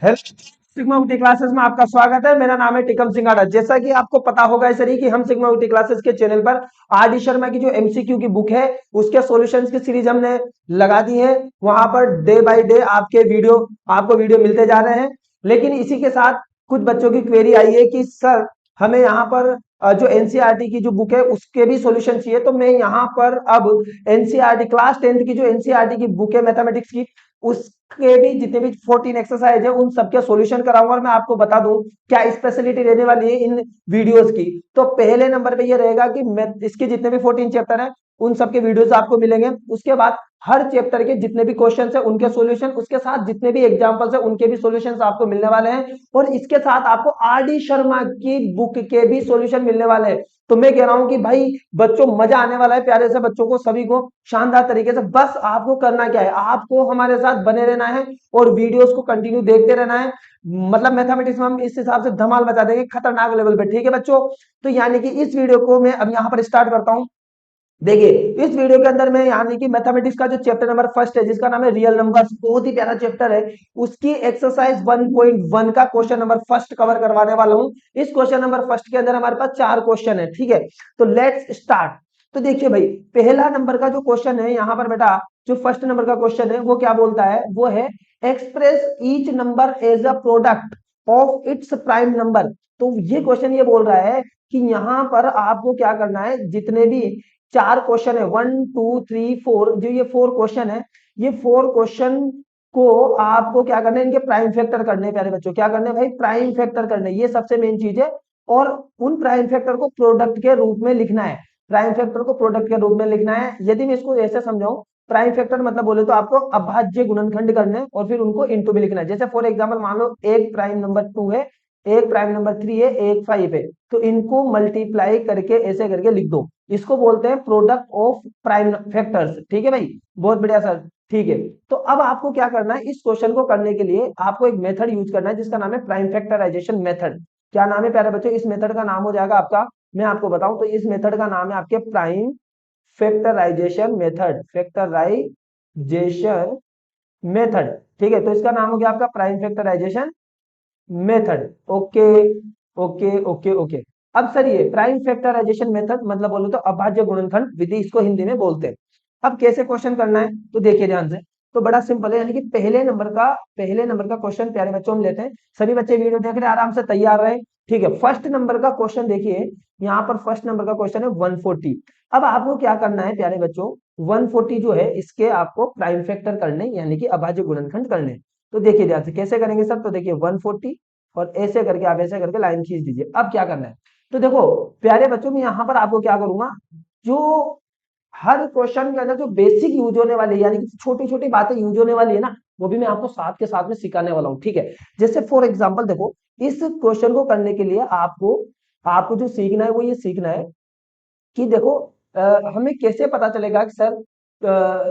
Hello, sigma Ooty classes में आपका स्वागत है। मेरा नाम है टिकम सिंगाड़ा। जैसा कि आपको पता होगा इस तरीके कि हम सिग्मा ऊटी क्लासेस के चैनल पर आर डी शर्मा की जो एमसीक्यू की बुक है उसके सॉल्यूशंस की सीरीज हमने लगा दी है। वहां पर डे बाय डे आपको वीडियो मिलते जा रहे हैं। लेकिन इसी के साथ कुछ बच्चों की क्वेरी आई है कि सर हमें यहाँ पर जो एनसीईआरटी की जो बुक है उसके भी सॉल्यूशन चाहिए। तो मैं यहाँ पर अब एनसीईआरटी क्लास 10th की जो एनसीईआरटी की बुक है मैथमेटिक्स की, उसके भी जितने भी 14 एक्सरसाइज है उन सबके सॉल्यूशन कराऊंगा। और मैं आपको बता दूं क्या स्पेशलिटी रहने वाली है इन वीडियोस की। तो पहले नंबर पे ये रहेगा कि मैं इसके जितने भी 14 चैप्टर है उन सबके वीडियोस आपको मिलेंगे। उसके बाद हर चैप्टर के जितने भी क्वेश्चन है उनके सॉल्यूशन, उसके साथ जितने भी एग्जांपल्स है उनके भी सॉल्यूशंस आपको मिलने वाले हैं। और इसके साथ आपको आर डी शर्मा की बुक के भी सॉल्यूशन मिलने वाले हैं। तो मैं कह रहा हूं कि भाई बच्चों मजा आने वाला है, प्यारे से बच्चों को सभी को शानदार तरीके से। बस आपको करना क्या है, आपको हमारे साथ बने रहना है और वीडियोस को कंटिन्यू देखते रहना है। मतलब मैथमेटिक्स में हम इस हिसाब से धमाल मचा देंगे खतरनाक लेवल पे, ठीक है बच्चों। तो यानी कि इस वीडियो को मैं अब यहाँ पर स्टार्ट करता हूँ। देखिए इस वीडियो के अंदर मैं यानी कि मैथमेटिक्स का जो चैप्टर नंबर फर्स्ट है जिसका नाम है रियल नंबर्स, बहुत ही प्यारा चैप्टर है। उसकी एक्सरसाइज 1.1 का क्वेश्चन नंबर फर्स्ट कवर करवाने वाला हूं। इस क्वेश्चन नंबर फर्स्ट के अंदर हमारे पास 4 क्वेश्चन है, ठीक है। तो लेट्स स्टार्ट। तो देखिए भाई, पहला नंबर का जो क्वेश्चन है यहाँ पर बेटा, जो फर्स्ट नंबर का क्वेश्चन है वो क्या बोलता है, वो है express each number as a product of its prime number. तो ये क्वेश्चन ये बोल रहा है कि यहाँ पर आपको क्या करना है, जितने भी 4 क्वेश्चन है, 1 2 3 4, जो ये 4 क्वेश्चन है, ये 4 क्वेश्चन को आपको क्या करना है, इनके प्राइम फैक्टर करने हैं। प्यारे बच्चों क्या करने हैं भाई, प्राइम फैक्टर करने, ये सबसे मेन चीज है। और उन प्राइम फैक्टर को प्रोडक्ट के रूप में लिखना है। प्राइम फैक्टर को प्रोडक्ट के रूप में लिखना है। यदि मैं इसको ऐसे समझाऊं, प्राइम फैक्टर मतलब बोले तो आपको अभाज्य गुणनखंड करने हैं और फिर उनको इंटू में लिखना है। जैसे फॉर एग्जाम्पल मान लो एक प्राइम नंबर 2 है, एक प्राइम नंबर 3 है, एक 5 है, तो इनको मल्टीप्लाई करके ऐसे करके लिख दो। इसको बोलते हैं प्रोडक्ट ऑफ प्राइम फैक्टर्स, ठीक है भाई। बहुत बढ़िया सर, ठीक है। तो अब आपको क्या करना है, इस क्वेश्चन को करने के लिए आपको एक मेथड यूज करना है जिसका नाम है प्राइम फैक्टराइजेशन मेथड। क्या नाम है प्यारे बच्चों, इस मेथड का नाम हो जाएगा आपका, मैं आपको बताऊं तो इस मेथड का नाम है आपके prime factorization method, factorization method, ठीक है। तो इसका नाम हो गया आपका prime factorization method. Okay okay okay okay. अब सर ये प्राइम फैक्टराइजेशन मेथड मतलब बोलो तो अभाज्य गुणनखंड विधि, इसको हिंदी में बोलते हैं। अब कैसे क्वेश्चन करना है तो देखिए ध्यान से। तो बड़ा सिंपल है, यानी कि पहले नंबर का क्वेश्चन प्यारे बच्चों हम लेते हैं। सभी बच्चे वीडियो देख रहे हैं, आराम से तैयार रहे, ठीक है। फर्स्ट नंबर का क्वेश्चन देखिए, यहाँ पर फर्स्ट नंबर का क्वेश्चन है 140। अब आपको क्या करना है प्यारे बच्चों, 140 जो है इसके आपको प्राइम फैक्टर करने यानी कि अभाज्य गुणनखंड करने। तो देखिए ध्यान से कैसे करेंगे सब। तो देखिए 140 और ऐसे करके आप ऐसे करके लाइन खींच दीजिए। अब क्या करना है, तो देखो प्यारे बच्चों में यहाँ पर आपको क्या करूंगा, जो हर क्वेश्चन के अंदर जो बेसिक यूज होने वाली है यानी कि छोटी छोटी बातें यूज होने वाली है ना, वो भी मैं आपको साथ के साथ में सिखाने वाला हूँ, ठीक है। जैसे फॉर एग्जाम्पल देखो, इस क्वेश्चन को करने के लिए आपको आपको जो सीखना है वो ये सीखना है कि देखो हमें कैसे पता चलेगा कि सर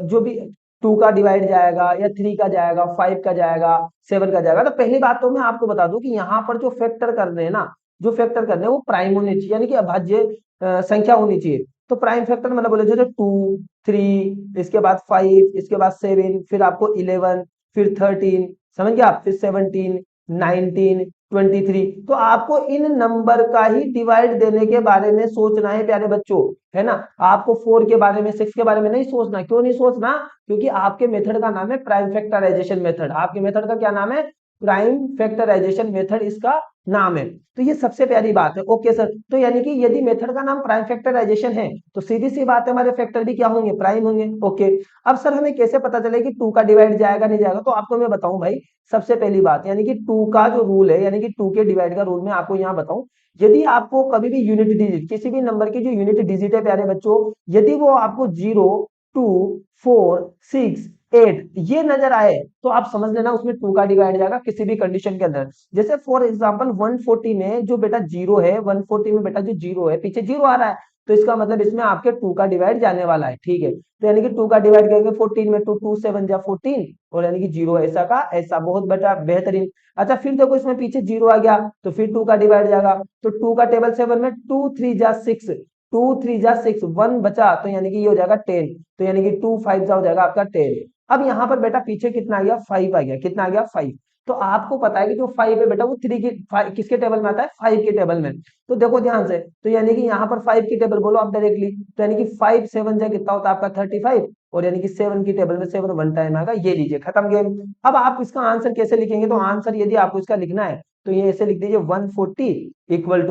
जो भी 2 का डिवाइड जाएगा या 3 का जाएगा, 5 का जाएगा, 7 का जाएगा। तो पहली बात तो मैं आपको बता दूं कि यहाँ पर जो फैक्टर कर रहे हैं ना, जो फैक्टर कर रहे हैं वो प्राइम होने चाहिए, यानी कि अभाज्य संख्या होनी चाहिए। तो प्राइम फैक्टर मतलब बोले जैसे 2 3, इसके बाद 5, इसके बाद 7, फिर आपको 11, फिर 13, समझ गया आप, फिर 17, 19, 23। तो आपको इन नंबर का ही डिवाइड देने के बारे में सोचना है प्यारे बच्चों, है ना। आपको 4 के बारे में, 6 के बारे में नहीं सोचना। क्यों नहीं सोचना, क्योंकि आपके मेथड का नाम है प्राइम फैक्टराइजेशन मेथड। आपके मेथड का क्या नाम है, प्राइम फैक्टराइजेशन मेथड इसका नाम है। तो ये सबसे प्यारी बात है। ओके सर, तो यानी कि यदि मेथड का नाम प्राइम फैक्टराइजेशन है तो सीधी सी बात है हमारे फैक्टर भी क्या होंगे, प्राइम होंगे। ओके, अब सर हमें कैसे पता चले कि 2 का डिवाइड जाएगा नहीं जाएगा। तो आपको मैं बताऊं भाई, सबसे पहली बात यानी कि 2 का जो रूल है, यानी कि 2 के डिवाइड का रूल मैं आपको यहाँ बताऊं। यदि आपको कभी भी यूनिट डिजिट, किसी भी नंबर की जो यूनिट डिजिट है प्यारे बच्चों, यदि वो आपको 0 2 4 6 8 ये नजर आए तो आप समझ लेना उसमें 2 का डिवाइड जाएगा किसी भी कंडीशन के अंदर। जैसे फॉर एग्जांपल 140 में जो बेटा 0 है, 140 में बेटा जो 0 है, पीछे 0 आ रहा है, तो इसका मतलब इसमें आपके 2 का डिवाइड जाने वाला है, ठीक है। तो यानी कि 2 का डिवाइड करेंगे 14 में, 2 2 7 जा 14, और यानी कि 0 ऐसा का ऐसा, बहुत बेटा बेहतरीन। अच्छा फिर देखो इसमें पीछे 0 आ गया तो फिर 2 का डिवाइड जाएगा। तो 2 का टेबल 7 में 2 3 जा 6, 2 3 जा 6, 1 बचा तो यानी कि ये हो जाएगा 10। तो यानी कि 2 5 जा हो जाएगा आपका 10। अब यहाँ पर बेटा पीछे कितना आ गया, 5 आ गया। कितना आ गया, 5। तो आपको पता है कि जो 5 है बेटा वो 3 की किसके टेबल में आता है, 5 के टेबल में। तो देखो ध्यान से, तो यानी कि यहाँ पर 5 की टेबल बोलो आप डायरेक्टली, तो यानी कि 5 7 जा कितना होता है आपका 35, और यानी कि 7 की टेबल में 7 वन टाइम आएगा, ये लीजिए खत्म गेम। अब आप इसका आंसर कैसे लिखेंगे, तो आंसर यदि आपको इसका लिखना है तो ये ऐसे लिख दीजिए 140 इक्वल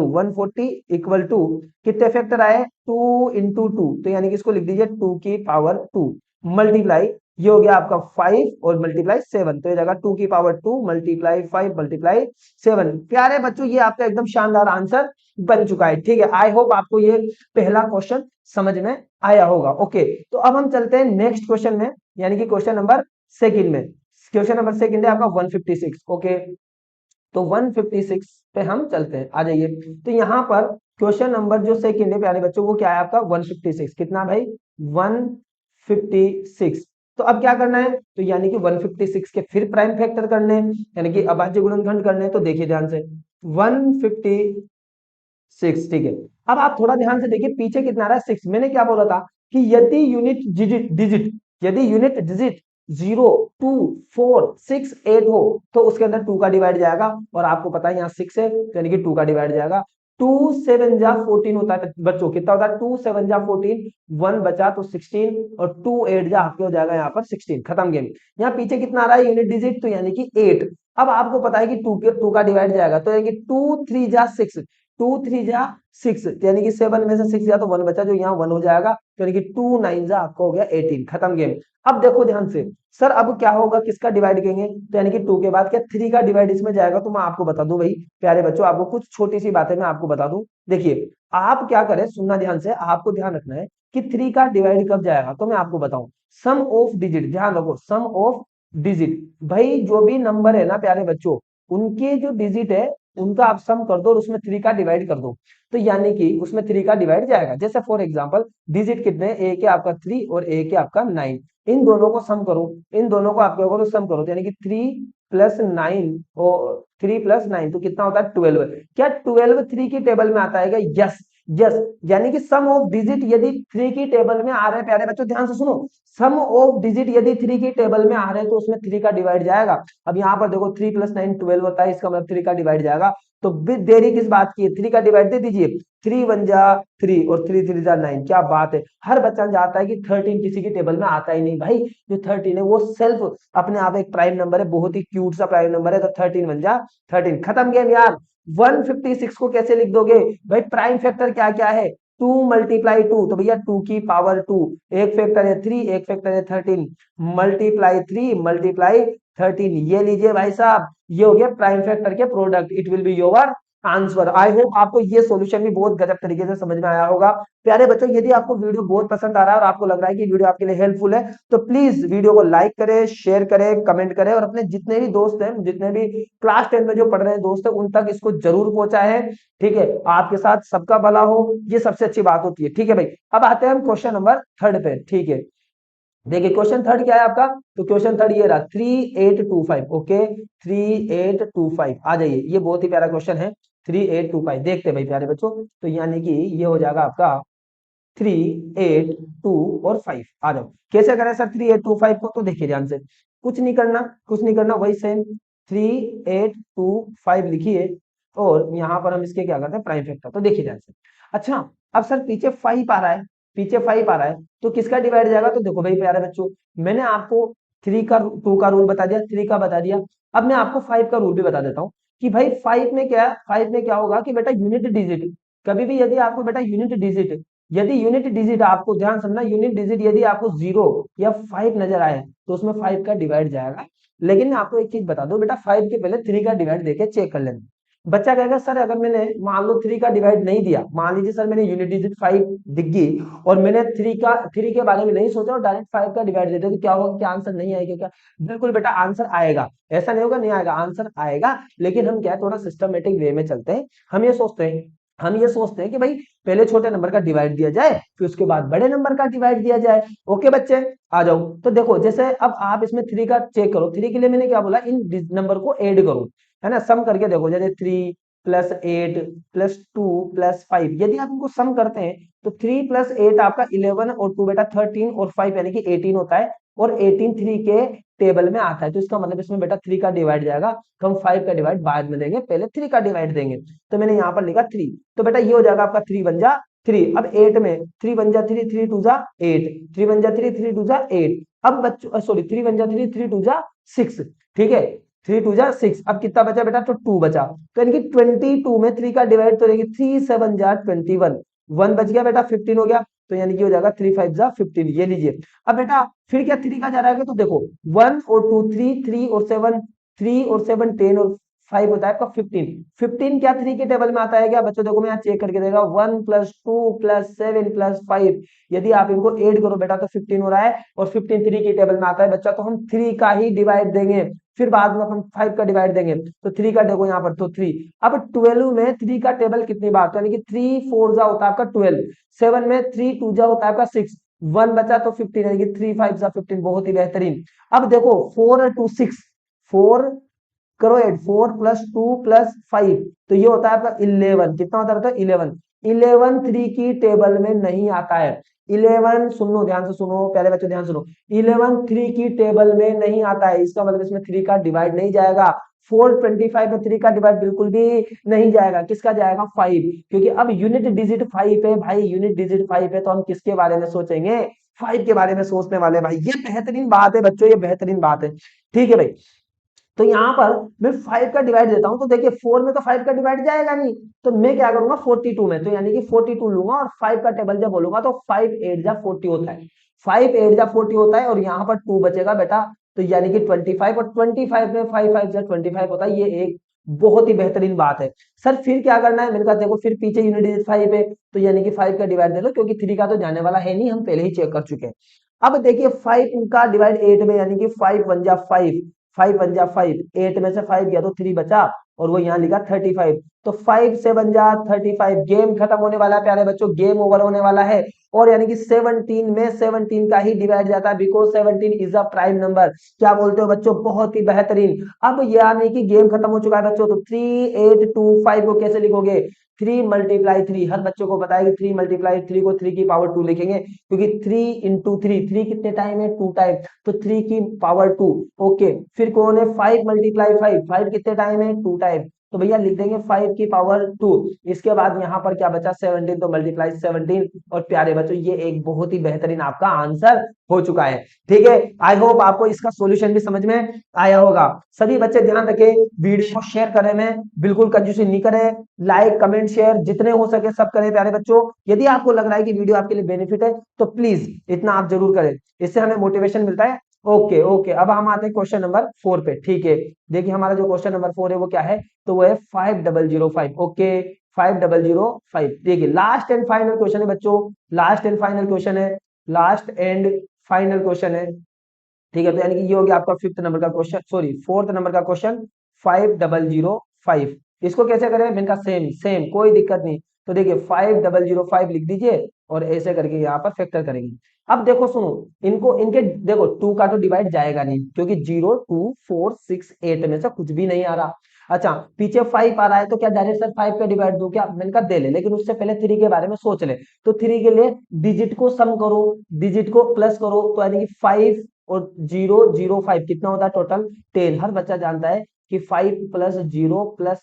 टू कितने फैक्टर आए, 2 इंटू 2, तो यानी कि इसको लिख दीजिए 2 की पावर 2 मल्टीप्लाई, ये हो गया आपका 5 और मल्टीप्लाई 7, तो ये जगह 2 की पावर 2 मल्टीप्लाई 5 मल्टीप्लाई 7। प्यारे बच्चों ये आपका एकदम शानदार आंसर बन चुका है। ठीक है, आई होप आपको ये पहला क्वेश्चन समझ में आया होगा। ओके, तो अब हम चलते हैं नेक्स्ट क्वेश्चन में, यानी कि क्वेश्चन नंबर सेकंड में। क्वेश्चन नंबर सेकंड है आपका 156। ओके, तो 156 पे हम चलते हैं, आ जाइए। तो यहाँ पर क्वेश्चन नंबर जो सेकंड है प्यारे बच्चों वो क्या है आपका 156, कितना भाई 156। तो अब क्या करना है, तो यानी कि 156 के फिर प्राइम फैक्टर करने हैं, यानी कि अभाज्य गुणनखंड करने हैं। तो देखिए ध्यान से 156, ठीक है। अब आप थोड़ा ध्यान से देखिए पीछे कितना आ रहा है 6। मैंने क्या बोला था कि यदि यूनिट डिजिट यदि यूनिट डिजिट 0 2 4 6 8 हो तो उसके अंदर 2 का डिवाइड जाएगा, और आपको पता है यहाँ 6 है तो यानी कि 2 का डिवाइड जाएगा। 2 7 जा 14 होता है बच्चों, कितना होता है 2 7 जा 14, 1 बचा तो 16, और 2 8 जा आपके हो जाएगा यहाँ पर 16, खत्म गेम। यहाँ पीछे कितना आ रहा है यूनिट डिजिट, तो यानी कि 8। अब आपको पता है कि 2 का डिवाइड जाएगा, तो यानी कि 2 3 जा 6, 2 3 जा 6, यानी कि 7 में से 6 जा तो 1 बचा जो यहाँ 1 हो जाएगा, तो यानी कि 2 9 जा आपको हो गया 18, खत्म गेम। अब देखो ध्यान से, सर अब क्या होगा, किसका डिवाइड करेंगे, तो यानी कि 2 के बाद क्या 3 का डिवाइड इसमें जाएगा। तो मैं आपको बता दूं भाई प्यारे बच्चों, आपको कुछ छोटी सी बातें मैं आपको बता दूं। देखिए आप क्या करें, सुनना ध्यान से, आपको ध्यान रखना है कि 3 का डिवाइड कब जाएगा, तो मैं आपको बताऊं सम ऑफ डिजिट, ध्यान रखो सम ऑफ डिजिट। भाई जो भी नंबर है ना प्यारे बच्चों, उनके जो डिजिट है उनका आप सम कर दो और उसमें 3 का डिवाइड कर दो, तो यानी कि उसमें 3 का डिवाइड जाएगा। जैसे फॉर एग्जांपल डिजिट कितने, एक है आपका 3 और एक है आपका 9, इन दोनों को सम करो, इन दोनों को आपको करो सम करो, तो यानी कि 3 प्लस 9 और 3 प्लस 9 तो कितना होता है 12। क्या 12 3 की टेबल में आता है क्या, यस यस, यानी कि सम ऑफ डिजिट यदि 3 की टेबल में आ रहे हैं, प्यारे बच्चों ध्यान से सुनो, सम ऑफ डिजिट यदि 3 की टेबल में आ रहे हैं तो उसमें 3 का डिवाइड जाएगा। अब यहाँ पर देखो 3 प्लस 9 12 होता है, इसका मतलब 3 का डिवाइड जाएगा। तो देरी किस बात की है, 3 का डिवाइड दे दीजिए, 3 1 जा 3 और 3 3 जा 9, क्या बात है। हर बच्चा जानता है कि 13 किसी की टेबल में आता ही नहीं भाई, जो 13 है वो सेल्फ अपने आप एक प्राइम नंबर है, बहुत ही क्यूट सा प्राइम नंबर है, तो 13 1 जा 13, खत्म गेम यार। 156 को कैसे लिख दोगे भाई, प्राइम फैक्टर क्या क्या है, 2 मल्टीप्लाई 2, तो भैया 2 की पावर 2, एक फैक्टर है 3 एक फैक्टर है 13, मल्टीप्लाई 3 मल्टीप्लाई 13, ये लीजिए भाई साहब, ये हो गया प्राइम फैक्टर के product, it will be your answer. I hope आपको ये सॉल्यूशन भी बहुत गजब तरीके से समझ में आया होगा। प्यारे बच्चों यदि आपको वीडियो बहुत पसंद आ रहा है और आपको लग रहा है कि वीडियो आपके लिए हेल्पफुल है, तो प्लीज वीडियो को लाइक करें, शेयर करें, कमेंट करें, और अपने जितने भी दोस्त हैं, जितने भी क्लास 10 में जो पढ़ रहे हैं दोस्त हैं, उन तक इसको जरूर पहुंचाएं। ठीक है, आपके साथ सबका भला हो, ये सबसे अच्छी बात होती है। ठीक है भाई, अब आते हैं हम क्वेश्चन नंबर थर्ड पे। ठीक है, देखिए क्वेश्चन थर्ड क्या है आपका, तो क्वेश्चन थर्ड ये रहा 3825। ओके 3825, आ जाइए, ये बहुत ही प्यारा क्वेश्चन है 3825, देखते हैं भाई प्यारे बच्चों। तो यानी कि ये हो जाएगा आपका 3 8 2 और 5, आ जाओ। कैसे करें सर 3825 को, तो देखिए ध्यान से, कुछ नहीं करना, वही सेम 3825 लिखिए, और यहाँ पर हम इसके क्या करते हैं प्राइम फैक्टर, तो देखिए ध्यान से। अच्छा, अब सर पीछे 5 आ रहा है, पीछे 5 आ रहा है, तो किसका डिवाइड जाएगा, तो देखो भाई प्यारे बच्चों, मैंने आपको 2 का रूल बता दिया, 3 का बता दिया। अब मैं आपको 5 का रूल भी बता देता हूँ कि भाई 5 में क्या होगा कि बेटा यूनिट डिजिट, कभी भी यदि आपको बेटा यूनिट डिजिट, यदि यूनिट डिजिट आपको ध्यान समझना, यूनिट डिजिट यदि आपको 0 या 5 नजर आए तो उसमें 5 का डिवाइड जाएगा। लेकिन मैं आपको एक चीज बता दूं बेटा, 5 के पहले 3 का डिवाइड देके चेक कर लेना। बच्चा कहेगा सर अगर मैंने मान लो 3 का डिवाइड नहीं दिया, मान लीजिए सर मैंने यूनिट डिजिट 5 दिख गई और मैंने 3 के बारे में नहीं सोचा और डायरेक्ट 5 का डिवाइड दे दिया, तो क्या होगा, क्या आंसर नहीं आएगा क्या, बिल्कुल बेटा आंसर आएगा, ऐसा नहीं होगा नहीं आएगा, आंसर आएगा। लेकिन हम क्या है थोड़ा सिस्टमेटिक वे में चलते हैं, हम ये सोचते हैं कि भाई पहले छोटे नंबर का डिवाइड दिया जाए, फिर उसके बाद बड़े नंबर का डिवाइड दिया जाए। ओके बच्चे, आ जाओ। तो देखो जैसे अब आप इसमें 3 का चेक करो, 3 के लिए मैंने क्या बोला, इन नंबर को ऐड करो, है ना, सम करके देखो, जैसे 3 प्लस 8 प्लस 2 प्लस 5, यदि आप इनको सम करते हैं तो 3 प्लस 8 आपका 11 और 2 बेटा 13 और 5 यानी कि 18 होता है, और 18 3 के टेबल में आता है, तो इसका मतलब इसमें बेटा 3 का डिवाइड जाएगा, तो हम 5 का डिवाइड बाद में देंगे, पहले 3 का डिवाइड देंगे। तो मैंने यहाँ पर लिखा 3, तो बेटा ये हो जाएगा आपका 3 बन जा 3। अब 8 में 3 बन जा 3, 3 टू जा 8, 3 बन जा 3, 3 टू जा 8। अब बच्चों सॉरी 3 बन जा 3, 3 टू जा 6, ठीक है, 3 टू जा 6। अब कितना बचा बेटा, तो 2 बचा, तो यानी कि 22 में 3 का डिवाइड तो यानी 3 7 जा 21, 1 बच गया बेटा, 15 हो गया, तो यानी कि हो जाएगा 3 5 जा 15, ये लीजिए। अब बेटा फिर क्या 3 का जा रहा है, तो देखो 1 और 2 3, 3 और 7, 3 और 7 10 और 5 होता है आपका 15, 15 क्या 3 के टेबल में आता है क्या बच्चों, देखो मैं यहाँ चेक करके देगा, 1 प्लस 2 प्लस 7 प्लस 5, यदि आप इनको ऐड करो बेटा तो 15 हो रहा है, और 15 3 के टेबल में आता है बच्चा, तो हम 3 का ही डिवाइड देंगे, फिर बाद में हम 5 का डिवाइड देंगे, तो 3 का देखो यहाँ पर तो 3। अब 12 में 3 का टेबल कितनी बार, तो यानी कि 3 4 जा होता है आपका 12, 7 में 3 2 जा होता है आपका 6, 1 बचा तो 15, यानी कि 3 5 जा 15, बहुत ही बेहतरीन। अब देखो 4 2 6, 4 करो ऐड, 4 प्लस 2 प्लस 5, तो ये होता है आपका 11, कितना होता है 11, 11 3 की टेबल में नहीं आता है, 11 सुनो ध्यान से सुनो प्यारे बच्चों ध्यान सुनो, 11 3 की टेबल में नहीं आता है, इसका मतलब इसमें 3 का डिवाइड नहीं जाएगा। 425 में 3 का डिवाइड बिल्कुल भी नहीं जाएगा, किसका जाएगा 5, क्योंकि अब यूनिट डिजिट 5 है भाई, यूनिट डिजिट 5 है, तो हम किसके बारे में सोचेंगे, 5 के बारे में सोचने वाले भाई, ये बेहतरीन बात है बच्चों, ये बेहतरीन बात है, ठीक है भाई। तो यहाँ पर मैं 5 का डिवाइड देता हूं, तो देखिए 4 में तो 5 का डिवाइड जाएगा नहीं, तो मैं क्या करूंगा 42 में, तो यानी कि 42 लूंगा और 5 का टेबल जब बोलूंगा तो 5 8 जा 40 होता है, 5 8 जा 40 होता है, और यहाँ पर 2 बचेगा बेटा, तो यानी कि 25, और 25 में 5 5 जा 25 होता है, ये एक बहुत ही बेहतरीन बात है। सर फिर क्या करना है, मैंने कहा देखो फिर पीछे यूनिट डिजिट 5 है, तो यानी कि 5 का डिवाइड दे लो, क्योंकि 3 का तो जाने वाला है नहीं, हम पहले ही चेक कर चुके हैं। अब देखिए 5 का डिवाइड 8 में, यानी कि 5 1 जा 5, 5 1 जा 5, 8 में से 5 गया तो 3 बचा, और वो यहाँ लिखा 35, तो 5 से बन जा 35, गेम खत्म होने वाला है प्यारे बच्चों, गेम ओवर होने वाला है, और यानी कि 17 में 17 का ही डिवाइड जाता है, because 17 is a prime number. क्या बोलते हो बच्चों, बहुत ही बेहतरीन। अब यानी कि गेम खत्म हो चुका है बच्चों, तो 3 8 2 5 को कैसे लिखोगे, 3 मल्टीप्लाई 3, हर बच्चों को पता है कि 3 मल्टीप्लाई 3 को 3 की पावर 2 लिखेंगे, क्योंकि 3 इंटू 3, 3 कितने टाइम है 2 टाइम, तो 3 की पावर 2, ओके। फिर कौन है 5 मल्टीप्लाई 5, 5 कितने टाइम है 2 टाइम, तो भैया लिख देंगे 5 की पावर 2। इसके बाद यहाँ पर क्या बचा 17, तो मल्टीप्लाई 17, और प्यारे बच्चों ये एक बहुत ही बेहतरीन आपका आंसर हो चुका है, ठीक है। आई होप आपको इसका सॉल्यूशन भी समझ में आया होगा। सभी बच्चे ध्यान रखें, वीडियो को शेयर करने में बिल्कुल कंजूसी नहीं करें, लाइक कमेंट शेयर जितने हो सके सब करें प्यारे बच्चों। यदि आपको लग रहा है कि वीडियो आपके लिए बेनिफिट है, तो प्लीज इतना आप जरूर करें, इससे हमें मोटिवेशन मिलता है। ओके ओके, अब हम आते हैं क्वेश्चन नंबर 4 पे, ठीक है। देखिए हमारा जो क्वेश्चन नंबर 4 है वो क्या है, तो वो है 5005, ओके 5005। देखिए लास्ट एंड फाइनल क्वेश्चन है बच्चों, लास्ट एंड फाइनल क्वेश्चन है, लास्ट एंड फाइनल क्वेश्चन है, ठीक है। तो यानी कि ये हो गया आपका 5th नंबर का क्वेश्चन, सॉरी 4th नंबर का क्वेश्चन 5005। इसको कैसे करें, मैंने कहा सेम सेम कोई दिक्कत नहीं, तो देखिए 5005 लिख दीजिए, और ऐसे करके यहाँ पर फैक्टर करेंगे। अब देखो सुनो, इनको इनके देखो 2 का तो डिवाइड जाएगा नहीं, क्योंकि 0 2 4 6 8 में से कुछ भी नहीं आ रहा। अच्छा पीछे 5 आ रहा है, तो क्या डायरेक्ट सर 5 का डिवाइड दो क्या, मैंने कहा दे ले, लेकिन उससे पहले 3 के बारे में सोच ले। तो 3 के लिए डिजिट को सम करो, डिजिट को प्लस करो, तो यानी कि 5 और 0 0 5 कितना होता है टोटल 10। हर बच्चा जानता है कि 5 प्लस 0 प्लस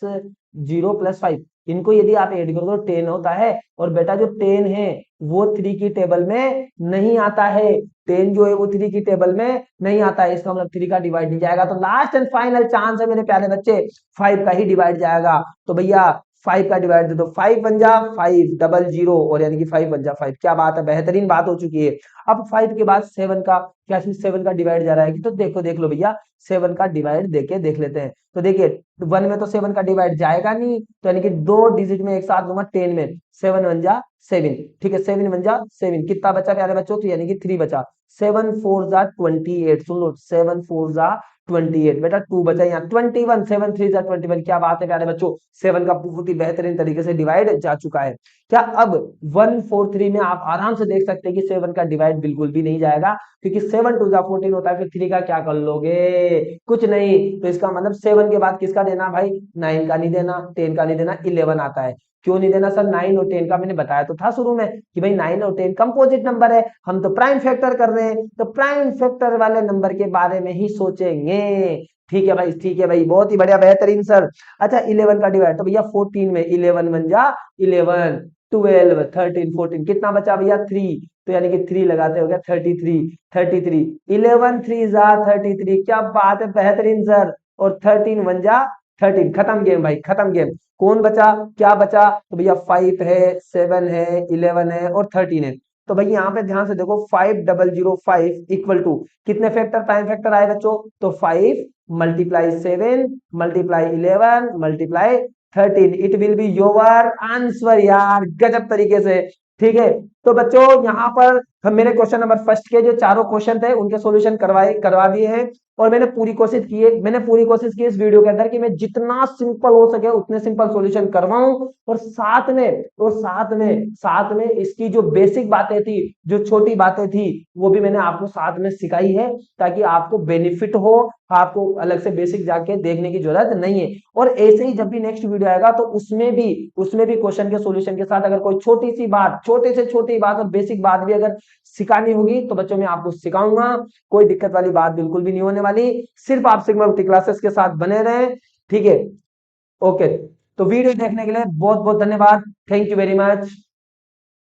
0 प्लस 5, इनको यदि आप ऐड करो तो 10 होता है, और बेटा जो 10 है वो 3 की टेबल में नहीं आता है, 10 जो है वो 3 की टेबल में नहीं आता है, इसका मतलब 3 का डिवाइड नहीं जाएगा। तो लास्ट एंड फाइनल चांस है मेरे प्यारे बच्चे, 5 का ही डिवाइड जाएगा। तो भैया 5 का डिवाइड दे दो, 5 बन जा 500, और यानी कि 5 बन जा 5, क्या बात है, बेहतरीन बात हो चुकी है। अब 5 के बाद 7 का, क्या 7 का डिवाइड जा रहा है कि, तो देखो देख लो भैया 7 का डिवाइड देके देख लेते हैं। तो देखिए 1 में तो 7 का डिवाइड जाएगा नहीं, तो यानी कि 2 डिजिट में एक साथ लूंगा 10 में, 7 बन जा 7, ठीक है 7 बन जा 7, कितना बचा प्यारे बच्चों, तो यानी कि 3 बचा, 7 4 जा 28, सुन लो 7 4 जा 28, बेटा 2 बचा यहाँ 21, 7 3 जा 21, क्या बात है प्यारे बच्चों, 7 का बहुत ही बेहतरीन तरीके से डिवाइड जा चुका है। क्या अब 143 में आप आराम से देख सकते हैं कि 7 का डिवाइड बिल्कुल भी नहीं जाएगा, क्योंकि 7 2 जा 14 होता है, फिर 3 का क्या कर लोगे, कुछ नहीं, तो इसका मतलब 7 के बाद किसका देना भाई, 9 का नहीं देना, 10 का नहीं देना, 11 आता है, क्यों नहीं देना सर? 9 और 10 का मैंने बताया तो था शुरू में कि भाई 9 और 10 कंपोजिट नंबर है, हम तो प्राइम फैक्टर कर रहे हैं, तो प्राइम फैक्टर वाले नंबर के बारे में ही सोचेंगे। ठीक है भाई, ठीक है भाई, बहुत ही बढ़िया, बेहतरीन सर। अच्छा 11 का डिवाइड, तो भैया 14 में 11 1 जा 11, 12 13 14, कितना बचा भैया? 3, तो यानी कि 3 लगाते हो गया 33, 33 11 3 जा 33, क्या बात है, बेहतरीन सर। और 13 1 जा 13, खत्म गेम भाई, खत्म गेम। कौन बचा, क्या बचा? तो भैया 5 है, 7 है, 11 है और 13 है। तो भाई यहाँ पे ध्यान से देखो, 5005 इक्वल टू कितने फैक्टर, प्राइम फैक्टर आए बच्चों? तो 5 multiply 7 multiply 11 multiply 13, it will be your answer यार, गजब तरीके से। ठीक है, तो बच्चों यहाँ पर हम मेरे क्वेश्चन नंबर फर्स्ट के जो चारों क्वेश्चन थे उनके सॉल्यूशन करवा दिए हैं। और मैंने पूरी कोशिश की इस वीडियो के अंदर कि मैं जितना सिंपल हो सके उतने सिंपल सॉल्यूशन करवाऊं, और साथ में इसकी जो बेसिक बातें थी, जो छोटी बातें थी, वो भी मैंने आपको साथ में सिखाई है, ताकि आपको बेनिफिट हो, आपको अलग से बेसिक जाके देखने की जरूरत नहीं है। और ऐसे ही जब भी नेक्स्ट वीडियो आएगा तो उसमें भी क्वेश्चन के सॉल्यूशन के साथ अगर कोई छोटी सी बात, छोटे से छोटी बात और बेसिक बात भी अगर सिखानी होगी तो बच्चों मैं आपको सिखाऊंगा, कोई दिक्कत वाली बात बिल्कुल भी नहीं होने वाली। सिर्फ आप सिग्मा क्लासेस के साथ बने रहें। ठीक है, ओके, तो वीडियो देखने के लिए बहुत बहुत धन्यवाद, थैंक यू वेरी मच।